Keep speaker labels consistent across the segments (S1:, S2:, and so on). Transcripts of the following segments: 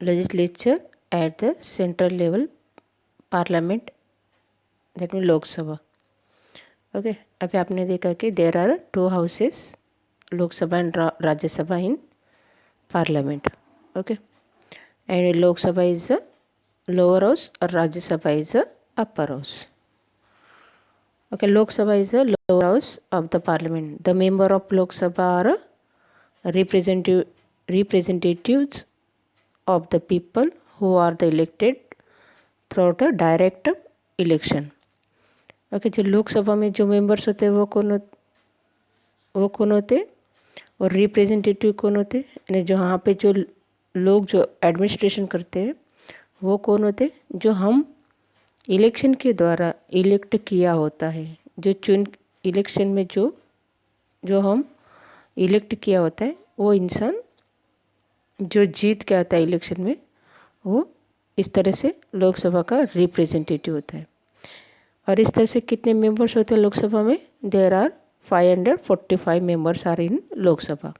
S1: legislature at the central level parliament, that means Lok Sabha. Okay, अभी आपने देखा कि there are 2 houses, Lok Sabha and Rajya Sabha in parliament. Okay, and Lok Sabha is a lower house और Rajya Sabha is a upper house. Okay, Lok Sabha is the lower house of the parliament. The member of Lok Sabha are representatives of the people who are the elected through a direct election. Okay, जो लोकसभा में जो members होते हैं वो कौन होते, और representative कौन होते, यानी जो यहाँ पे जो लोग जो एडमिनिस्ट्रेशन करते हैं वो कौन होते, जो हम इलेक्शन के द्वारा इलेक्ट किया होता है. जो इलेक्शन में जो हम इलेक्ट किया होता है वो इंसान जो जीत के आता है इलेक्शन में, वो इस तरह से लोकसभा का रिप्रेजेंटेटिव होता है. और इस तरह से कितने मेंबर्स होते हैं लोकसभा में? There are 545 members are in Lok Sabha,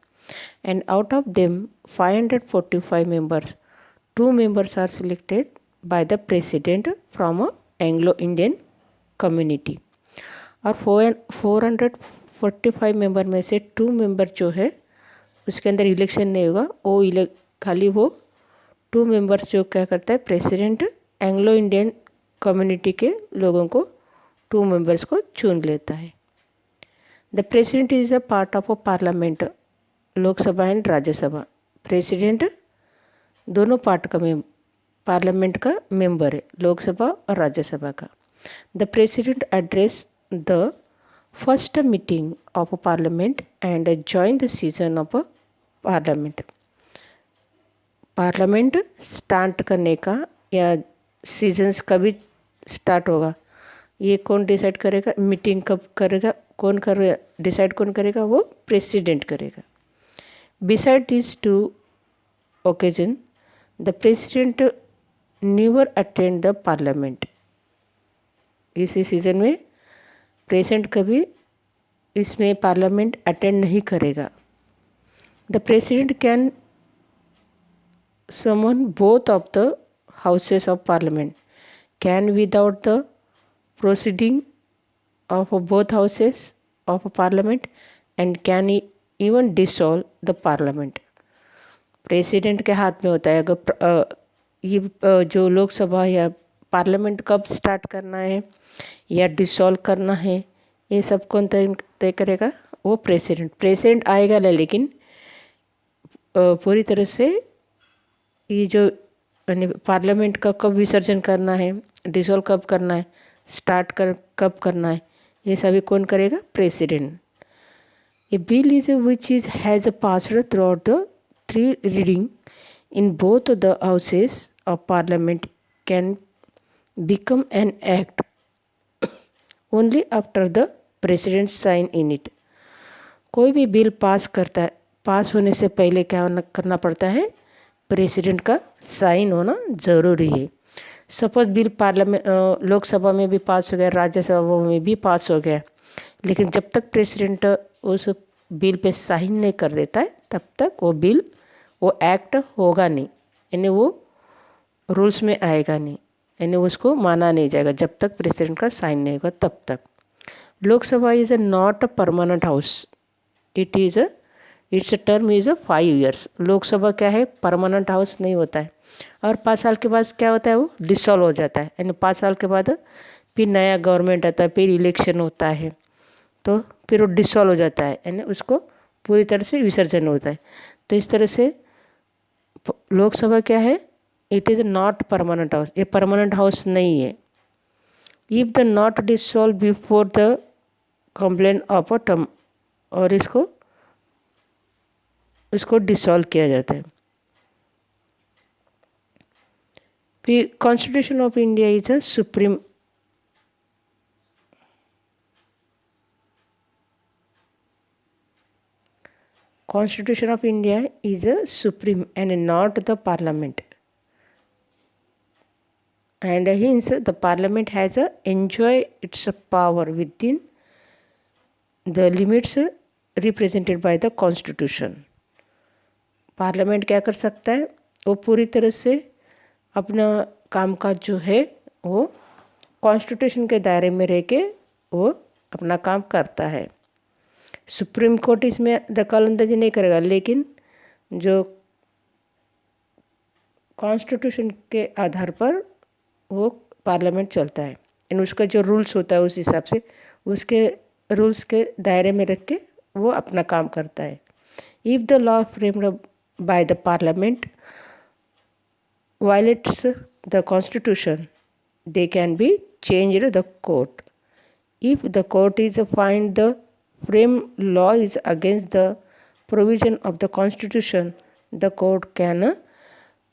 S1: and out of them 545 members, 2 members are selected by the president from a Anglo-Indian community. और 445 मेंबर में से 2 मेंबर जो है उसके अंदर इलेक्शन नहीं होगा, वो खाली वो 2 मेंबर्स जो क्या करता है, प्रेसिडेंट एंग्लो इंडियन कम्युनिटी के लोगों को 2 मेंबर्स को चुन लेता है. The president is a part of a parliament, Lok Sabha and Rajya Sabha. President दोनों पार्ट का पार्लियामेंट का मेंबर है, लोकसभा और राज्यसभा का. The president address the first meeting of parliament and join the season of parliament. Parliament start करने का या सीजन्स कभी स्टार्ट होगा ये कौन डिसाइड करेगा, मीटिंग कब करेगा, कौन डिसाइड कौन करेगा, वो प्रेसिडेंट करेगा. Beside this 2 occasion the president never attend the parliament. इसी सीजन में प्रेसिडेंट कभी इसमें पार्लियामेंट अटेंड नहीं करेगा. The president can summon both of the houses of parliament, can without the proceeding of both houses of parliament, and can even dissolve the parliament. President के हाथ में होता है अगर ये जो लोकसभा या पार्लियामेंट कब स्टार्ट करना है या डिसॉल्व करना है, ये सब कौन तय करेगा, वो प्रेसिडेंट आएगा लेकिन पूरी तरह से ये जो पार्लियामेंट का कब विसर्जन करना है, डिसॉल्व कब करना है, कब करना है, ये सभी कौन करेगा, president. A bill is which is has passed throughout the 3 reading in both the houses of parliament can become an act only after the president sign in it. कोई भी बिल पास होने से पहले क्या करना पड़ता है, president का साइन होना ज़रूरी है. सपोज बिल पार्लियामेंट लोकसभा में भी पास हो गया, राज्यसभा में भी पास हो गया, लेकिन जब तक प्रेसिडेंट उस बिल पे साइन नहीं कर देता है तब तक वो एक्ट होगा नहीं, यानी वो रूल्स में आएगा नहीं, यानी उसको माना नहीं जाएगा जब तक प्रेसिडेंट का साइन नहीं होगा तब तक. Lok Sabha is not a permanent house, it's term is 5 years. Lok Sabha क्या है, परमानेंट हाउस नहीं होता है, और 5 साल के बाद क्या होता है, वो डिसॉल्व हो जाता है, यानी 5 साल के बाद फिर नया गवर्नमेंट आता है, फिर इलेक्शन होता है, तो फिर वो डिसॉल्व हो जाता है, यानी उसको पूरी तरह से विसर्जन होता है. तो इस तरह से लोकसभा क्या है, it is not permanent house, ये परमानेंट हाउस नहीं है. If the not dissolve before the complaint of a term, और इसको डिसॉल्व किया जाता है. फिर constitution of India is a supreme Constitution of India is a supreme and not the parliament, and hence the parliament has enjoy its power within the limits represented by the constitution. Parliament क्या कर सकता है, वो पूरी तरह से अपना कामकाज जो है वो कॉन्स्टिट्यूशन के दायरे में रह के वो अपना काम करता है। सुप्रीम कोर्ट इसमें दखलंदाजी नहीं करेगा, लेकिन जो कॉन्स्टिट्यूशन के आधार पर वो पार्लियामेंट चलता है, इन उसका जो रूल्स होता है उस हिसाब से उसके रूल्स के दायरे में रख के वो अपना काम करता है। If the law framed by the parliament violates the constitution, they can be changed the court. If the court is find the framed law is against the provision of the constitution, the court can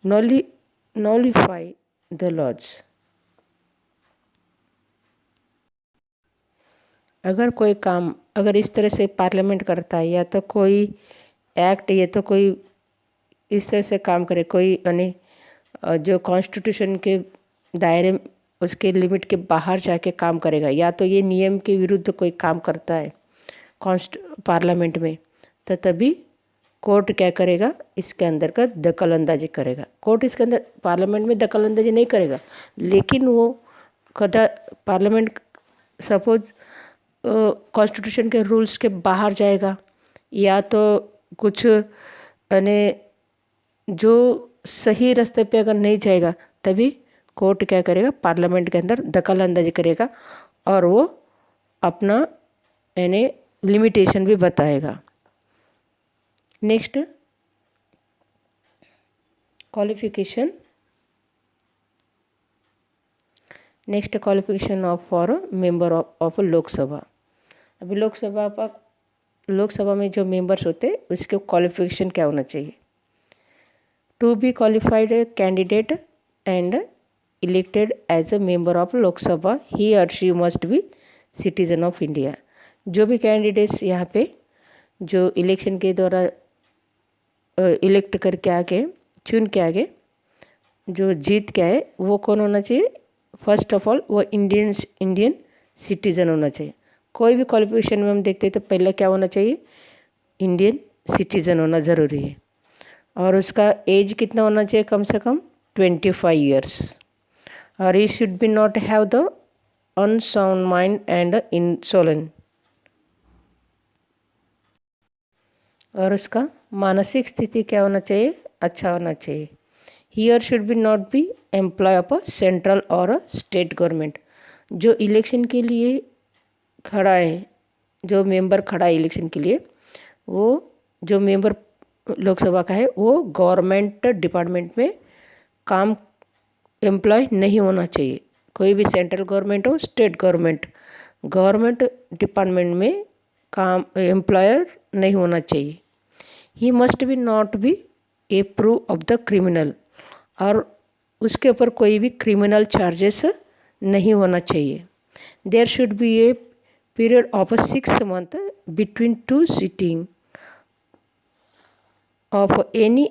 S1: nullify the laws. अगर कोई काम अगर इस तरह से parliament करता है, या तो कोई एक्ट या तो कोई इस तरह से काम करे, कोई यानी जो कॉन्स्टिट्यूशन के दायरे उसके लिमिट के बाहर जाके काम करेगा, या तो ये नियम के विरुद्ध कोई काम करता है पार्लियामेंट में, तो तभी कोर्ट क्या करेगा, इसके अंदर का दखल अंदाजी करेगा। कोर्ट इसके अंदर पार्लियामेंट में दखल अंदाजी नहीं करेगा, लेकिन वो कदा पार्लियामेंट सपोज कॉन्स्टिट्यूशन के रूल्स के बाहर जाएगा, या तो कुछ यानी जो सही रास्ते पे अगर नहीं जाएगा, तभी कोर्ट क्या करेगा, पार्लियामेंट के अंदर दखल अंदाजी करेगा और वो अपना यानी लिमिटेशन भी बताएगा। Next qualification of for member of Lok Sabha. अभी लोकसभा में जो मेंबर्स होते हैं उसके क्वालिफिकेशन क्या होना चाहिए। To be qualified candidate and elected as a member of Lok Sabha, he और she must be citizen of India. जो भी कैंडिडेट्स यहाँ पे जो इलेक्शन के द्वारा इलेक्ट करके आगे चुन के आगे जो जीत के आए, वो कौन होना चाहिए, फर्स्ट ऑफ ऑल वो इंडियन सिटीज़न होना चाहिए। कोई भी क्वालिफिकेशन में हम देखते हैं तो पहले क्या होना चाहिए, इंडियन सिटीज़न होना ज़रूरी है। और उसका एज कितना होना चाहिए, कम से कम 25 ईयर्स। और he should be not have the unsound mind and insolent. और उसका मानसिक स्थिति क्या होना चाहिए, अच्छा होना चाहिए। Here should be not be employ of a central और अ स्टेट गवर्नमेंट। जो इलेक्शन के लिए खड़ा है, जो मेंबर खड़ा है इलेक्शन के लिए, वो जो मेंबर लोकसभा का है वो गवर्नमेंट डिपार्टमेंट में काम एम्प्लॉय नहीं होना चाहिए। कोई भी सेंट्रल गवर्नमेंट हो, स्टेट गवर्नमेंट डिपार्टमेंट में काम एम्प्लॉयर नहीं होना चाहिए। He must be not B A prove of the criminal. और उसके ऊपर कोई भी क्रिमिनल चार्जेस नहीं होना चाहिए। There should be a period of 6 months between two sitting of any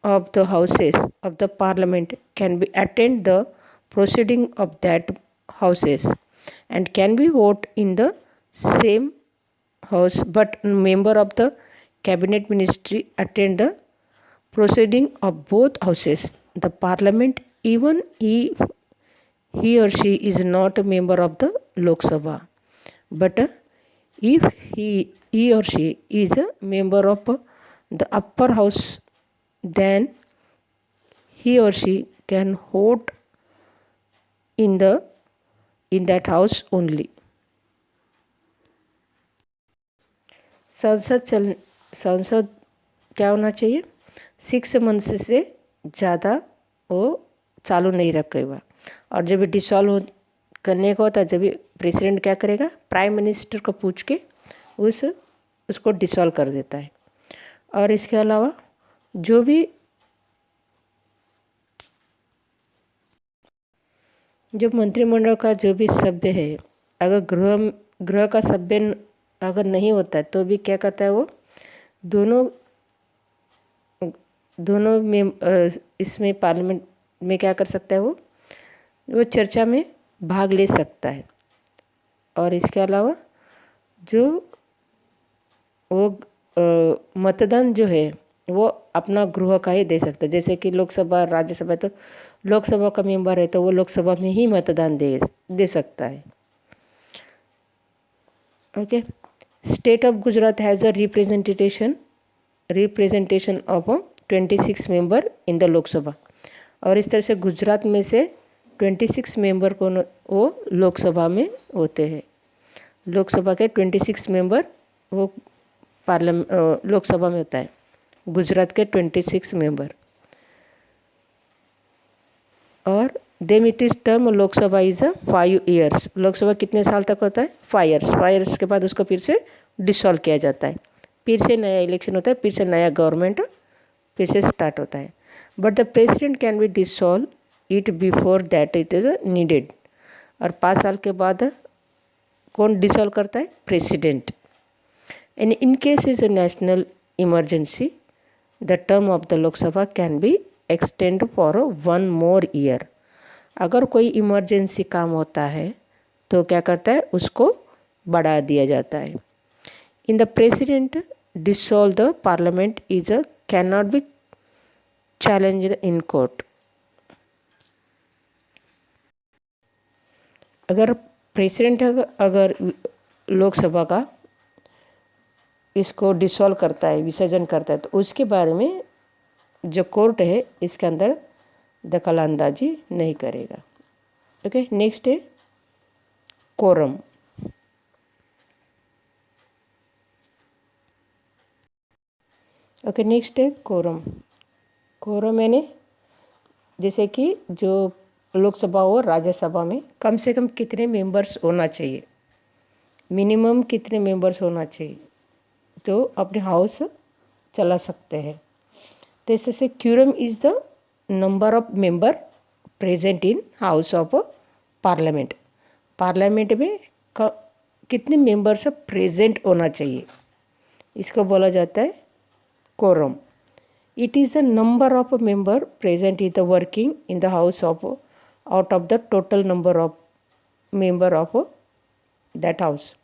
S1: of the houses of the parliament can be attend the proceeding of that houses and can be vote in the same house, but member of the cabinet ministry attend the proceeding of both houses the parliament, even if he or she is not a member of the Lok Sabha. But if he or she is a member of the upper house, then he or she can vote in that house only. संसद क्या होना चाहिए, 6 months से ज़्यादा वो चालू नहीं रखेगा। और जब डिसॉल्व करने का होता है, जब प्रेसिडेंट क्या करेगा, प्राइम मिनिस्टर को पूछ के उसको डिसॉल्व कर देता है। और इसके अलावा जो भी जो मंत्रिमंडल का जो भी सभ्य है, अगर गृह का सभ्य अगर नहीं होता है तो भी क्या करता है, वो दोनों में इसमें पार्लियामेंट में क्या कर सकता है, वो चर्चा में भाग ले सकता है। और इसके अलावा जो वो मतदान जो है वो अपना गृह का ही दे सकता है। जैसे कि लोकसभा राज्यसभा, तो लोकसभा का मेंबर है तो वो लोकसभा में ही मतदान दे सकता है। Okay, state of Gujarat has a representation of 26 member in the Lok Sabha. और इस तरह से गुजरात में से 26 मेंबर को वो लोकसभा में होते हैं। लोकसभा के 26 मेंबर वो लोकसभा में होता है, गुजरात के 26 मेंबर। और them it is term Lok Sabha is 5 years. Lok Sabha कितने साल तक होता है? 5 ईयर्स। 5 ईयर्स के बाद उसको फिर से डिसॉल्व किया जाता है, फिर से नया इलेक्शन होता है, फिर से नया गवर्नमेंट फिर से स्टार्ट होता है। But the president can be dissolve it before that it is needed. और 5 साल के बाद कौन डिसॉल्व करता है? President. And in case is a national emergency the term of the Lok Sabha can be extend for 1 more year. अगर कोई emergency काम होता है तो क्या करता है? उसको बढ़ा दिया जाता है। In the president dissolve the parliament is a can not be challenged in court. अगर प्रेसिडेंट अगर लोकसभा का इसको डिसॉल्व करता है, विसर्जन करता है, तो उसके बारे में जो कोर्ट है इसके अंदर दखल अंदाजी नहीं करेगा। ओके, नेक्स्ट है कोरम। ओके, नेक्स्ट है कोरम। कोरम यानी जैसे कि जो लोकसभा और राज्यसभा में कम से कम कितने मेंबर्स होना चाहिए, मिनिमम कितने मेंबर्स होना चाहिए तो अपने हाउस चला सकते हैं। तो इससे quorum is the number of member present in house of parliament. Parliament में कितने मेंबर्स प्रेजेंट होना चाहिए, इसको बोला जाता है quorum. It is the number of member present in the working in the house of out of the total number of member of that house.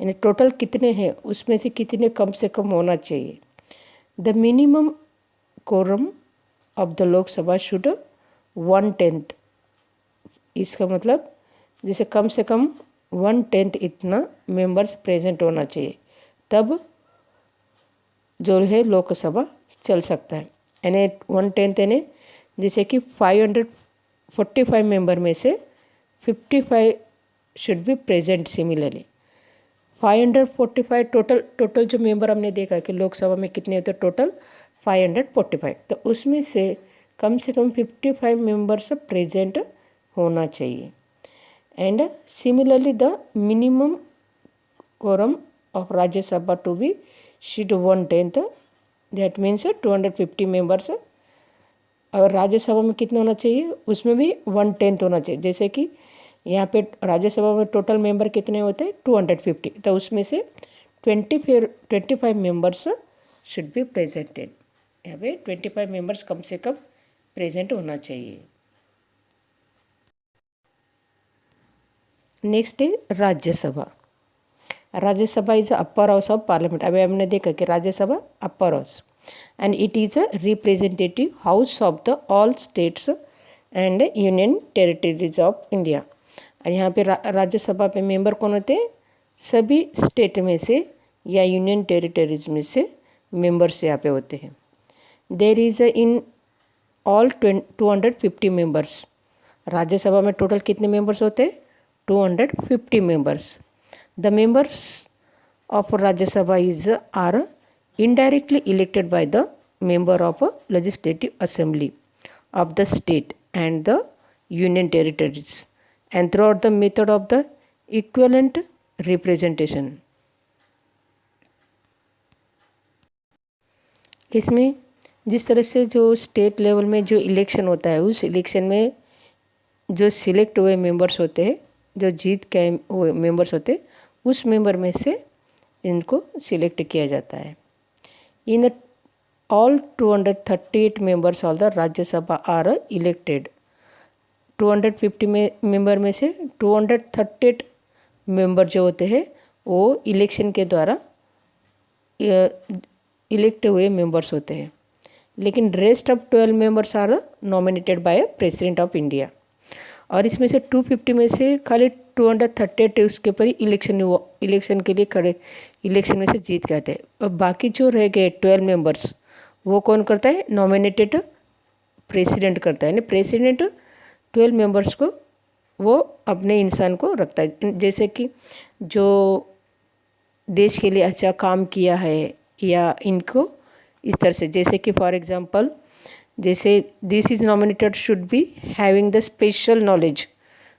S1: यानी total कितने हैं उसमें से कितने कम से कम होना चाहिए। The minimum quorum of the Lok Sabha should 1/10। इसका मतलब जैसे कम से कम 1/10 इतना मेंबर्स प्रेजेंट होना चाहिए, तब जो है लोकसभा चल सकता है। यानी 1/10 यानी जैसे कि 545 मेंबर में से 55 should be present. Similarly 545 total जो मेंबर हमने देखा कि लोकसभा में कितने होते हैं, टोटल 545, तो उसमें से कम 55 मेंबर्स प्रेजेंट होना चाहिए। And similarly the minimum quorum of Rajya Sabha to be should 1/10, that means 250 members. और राज्यसभा में कितना होना चाहिए, उसमें भी 1/10 होना चाहिए। जैसे कि यहाँ पे राज्यसभा में टोटल मेंबर कितने होते हैं? 250, तो उसमें से 25 मेंबर्स शुड बी प्रेजेंटेड। यहाँ पे 25 मेंबर्स कम से कम प्रेजेंट होना चाहिए। नेक्स्ट है Rajya Sabha. Rajya Sabha is upper house of parliament. अभी हमने देखा कि Rajya Sabha upper house and it is a representative house of the all states and union territories of India. और यहाँ पे राज्यसभा पे मेंबर कौन होते हैं? सभी स्टेट में से या यूनियन टेरिटरीज में से मेंबर्स यहाँ पे होते हैं। There is in all 250 members. Rajya Sabha में टोटल कितने मेंबर्स होते हैं? 250 members. The members of Rajya Sabha are indirectly elected by the member of a legislative assembly of the state and the union territories and throughout the method of the equivalent representation। इसमें जिस तरह से जो state level में जो election होता है, उस इलेक्शन में जो सिलेक्ट हुए मेंबर्स होते हैं, जो जीत के हुए मेंबर्स होते हैं, उस मेंबर में से इनको सिलेक्ट किया जाता है। In all 238 members of the Rajya Sabha are elected। 250 member में से 238 मेंबर जो होते हैं वो इलेक्शन के द्वारा इलेक्ट हुए मेंबर्स होते हैं। लेकिन rest of 12 members are nominated by president of India. और इसमें से 250 में से खाली 238 उसके ऊपर ही इलेक्शन के लिए खड़े, इलेक्शन में से जीत गए थे। और बाकी जो रह गए 12 मेंबर्स वो कौन करता है? नॉमिनेटेड प्रेसिडेंट करता है। यानी प्रेसिडेंट 12 मेंबर्स को वो अपने इंसान को रखता है। जैसे कि जो देश के लिए अच्छा काम किया है या इनको इस तरह से, जैसे कि फॉर एग्जांपल जैसे this is nominated should be having the special knowledge,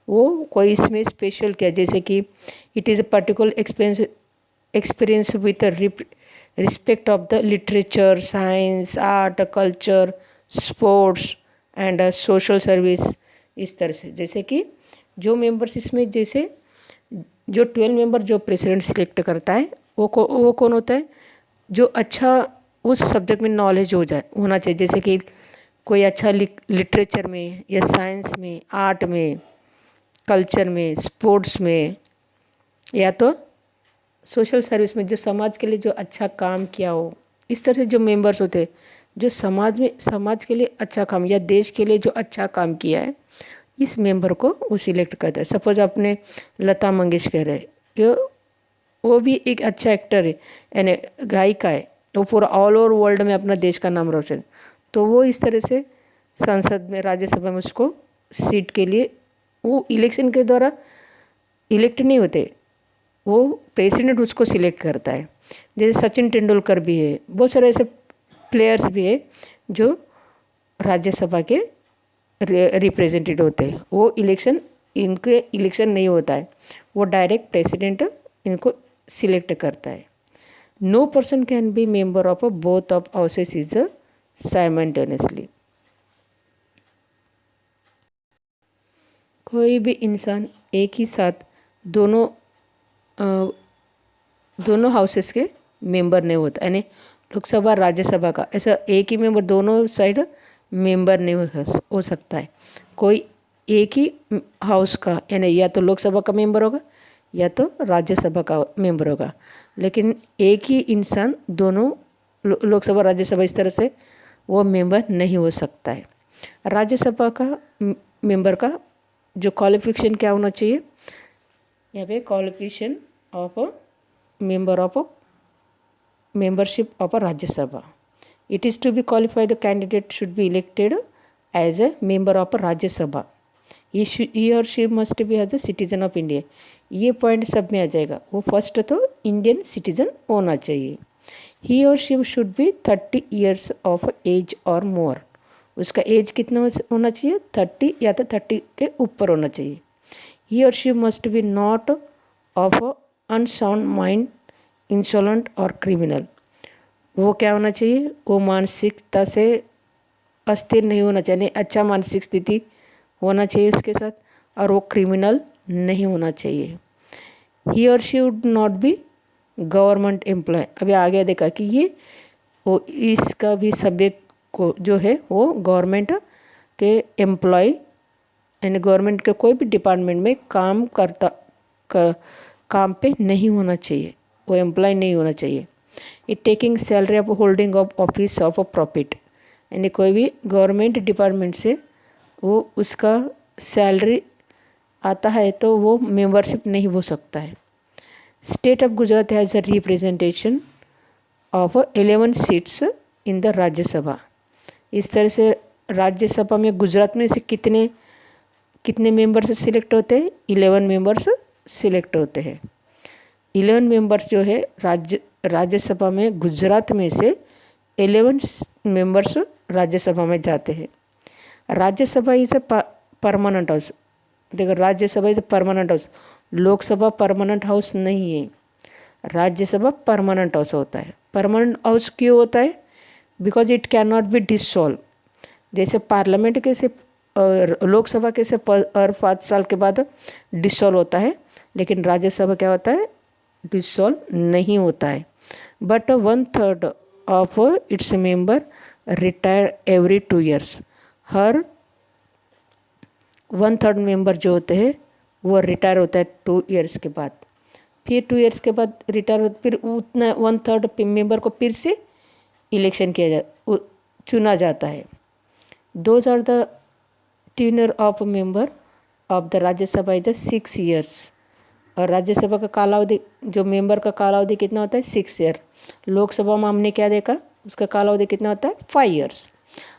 S1: वो कोई इसमें स्पेशल क्या, जैसे कि it is a particular experience with respect of the literature, science, art, culture, sports and social service. इस तरह से जैसे कि जो मेंबर्स इसमें, जैसे जो 12 मेंबर जो प्रेसिडेंट सिलेक्ट करता है वो कौन होता है? जो अच्छा उस सब्जेक्ट में नॉलेज होना चाहिए। जैसे कि कोई अच्छा लिटरेचर में या साइंस में, आर्ट में, कल्चर में, स्पोर्ट्स में, या तो सोशल सर्विस में, जो समाज के लिए जो अच्छा काम किया हो। इस तरह से जो मेंबर्स होते हैं जो समाज के लिए अच्छा काम या देश के लिए जो अच्छा काम किया है, इस मेंबर को वो सिलेक्ट करता है। सपोज आपने लता मंगेशकर है, वो भी एक अच्छा एक्टर है, यानी गायिका है, वो पूरा ऑल ओवर वर्ल्ड में अपना देश का नाम रोशन, तो वो इस तरह से संसद में, राज्यसभा में उसको सीट के लिए वो इलेक्शन के द्वारा इलेक्ट नहीं होते, वो प्रेसिडेंट उसको सिलेक्ट करता है। जैसे सचिन तेंदुलकर भी है, बहुत सारे ऐसे प्लेयर्स भी है जो राज्यसभा के रिप्रेजेंटेटिव होते हैं। वो इनके इलेक्शन नहीं होता है, वो डायरेक्ट प्रेसिडेंट इनको सिलेक्ट करता है। No person can be member of both of houses is simultaneously. कोई भी इंसान एक ही साथ दोनों हाउसेस के मेंबर नहीं होता, यानी लोकसभा राज्यसभा का ऐसा एक ही मेंबर दोनों साइड मेंबर नहीं हो सकता है। कोई एक ही हाउस का, यानी या तो लोकसभा का मेंबर होगा या तो राज्यसभा का मेंबर होगा, लेकिन एक ही इंसान दोनों लोकसभा राज्यसभा इस तरह से वो मेंबर नहीं हो सकता है। राज्यसभा का मेंबर का जो क्वालिफिकेशन क्या होना चाहिए? यहाँ पे qualification of member of a membership of a Rajya Sabha. It is to be qualified, the candidate should be elected as a member of a Rajya Sabha. He or she must be as a citizen of India. ये point सब में आ जाएगा। वो first तो Indian citizen होना चाहिए। He और she should be 30 years of age और मोर। उसका एज कितना होना चाहिए? 30 या तो 30 के ऊपर होना चाहिए। ही और she must B not of unsound mind, insolent और क्रिमिनल। वो क्या होना चाहिए? वो मानसिकता से अस्थिर नहीं होना चाहिए, अच्छा मानसिक स्थिति होना चाहिए उसके साथ, और वो क्रिमिनल नहीं होना चाहिए। ही और she would not be government employ. अभी आगे देखा कि ये वो इसका भी सब्जेक्ट को जो है वो गवर्नमेंट के एम्प्लॉय, यानी गवर्नमेंट के कोई भी डिपार्टमेंट में काम पे नहीं होना चाहिए, वो एम्प्लॉय नहीं होना चाहिए। It taking salary of holding of office of profit, यानी कोई भी गवर्नमेंट डिपार्टमेंट से वो उसका सैलरी आता है तो वो मेंबरशिप नहीं हो सकता है। State of Gujarat has a representation of 11 seats in the Rajya Sabha. इस तरह से राज्यसभा में गुजरात में से कितने मेंबर्स सिलेक्ट होते हैं? 11 मेंबर्स सिलेक्ट होते हैं। 11 मेंबर्स जो है राज्यसभा में, गुजरात में से 11 मेंबर्स राज्यसभा में जाते हैं। Rajya Sabha is a permanent house. देखो, Rajya Sabha is a permanent house, Lok Sabha permanent house नहीं है, राज्यसभा परमानेंट हाउस होता है। परमानेंट हाउस क्यों होता है? Because it can not be dissolve. जैसे पार्लियामेंट कैसे, लोकसभा कैसे और 5 साल के बाद डिसॉल्व होता है, लेकिन राज्यसभा क्या होता है? डिसॉल्व नहीं होता है। But 1/3 of its member retire every 2 years। Her 1/3 member जो होते हैं वो रिटायर होता है 2 years के बाद। फिर 2 years के बाद रिटायर होते, फिर उतना 1/3 मेंबर को फिर से इलेक्शन किया जाता, चुना जाता है। Those are the tenure of member of the Rajya Sabha is 6 years. और राज्यसभा का कालावधि, जो मेंबर का कालावधि कितना होता है, 6 ईयर। लोकसभा में हमने क्या देखा, उसका कालावधि कितना होता है, 5 years.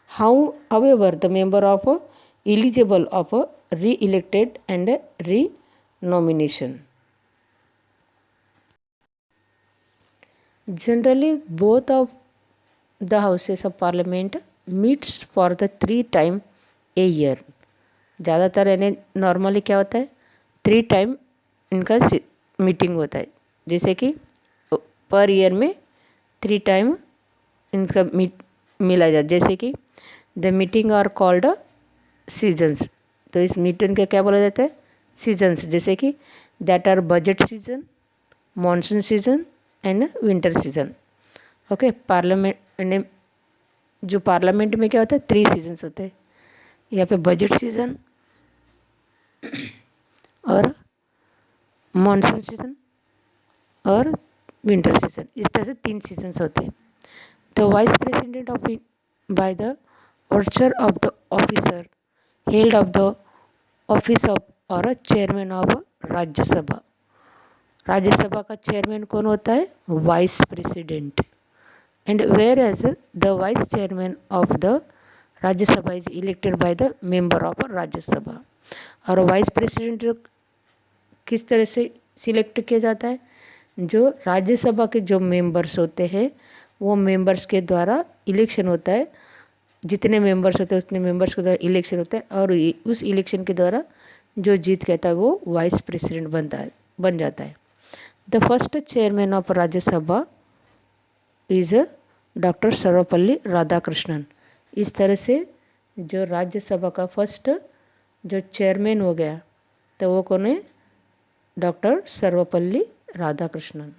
S1: How however the member of eligible of reelected and renomination. Generally both of the houses of parliament meets for the 3 time a year. ज़्यादातर यानी नॉर्मली क्या होता है, 3 टाइम इनका मीटिंग होता है। जैसे कि पर ईयर में 3 टाइम इनका मिला जाता, जैसे कि the meeting are called sessions. तो इस मीटिंग का क्या बोला जाता है, सीजन्स। जैसे कि that are budget session, monsoon session and winter session. Okay, parliament, जो पार्लियामेंट में क्या होता है, 3 सीजन्स होते हैं। यहाँ पे बजट सीजन और मानसून सीजन और विंटर सीजन, इस तरह से 3 सीजन्स होते हैं। The vice president of by the ऑर्चर of the officer held of the office of और चेयरमैन ऑफ राज्यसभा। राज्यसभा का चेयरमैन कौन होता है, vice president. And where as the vice chairman of the Rajya Sabha is elected by the member of Rajya Sabha. और vice president किस तरह से सिलेक्ट किया जाता है, जो राज्यसभा के जो मेंबर्स होते हैं वो मेंबर्स के द्वारा इलेक्शन होता है। जितने मेंबर्स होते हैं उतने मेंबर्स के द्वारा इलेक्शन होता है, और उस इलेक्शन के द्वारा जो जीत कहता है वो वाइस प्रेसिडेंट बन जाता है। The first chairman of Rajya Sabha is doctor Sarvepalli Radhakrishnan. इस तरह से जो राज्यसभा का फर्स्ट जो चेयरमैन हो गया तो वो कौन है, डॉक्टर सर्वपल्ली राधाकृष्णन।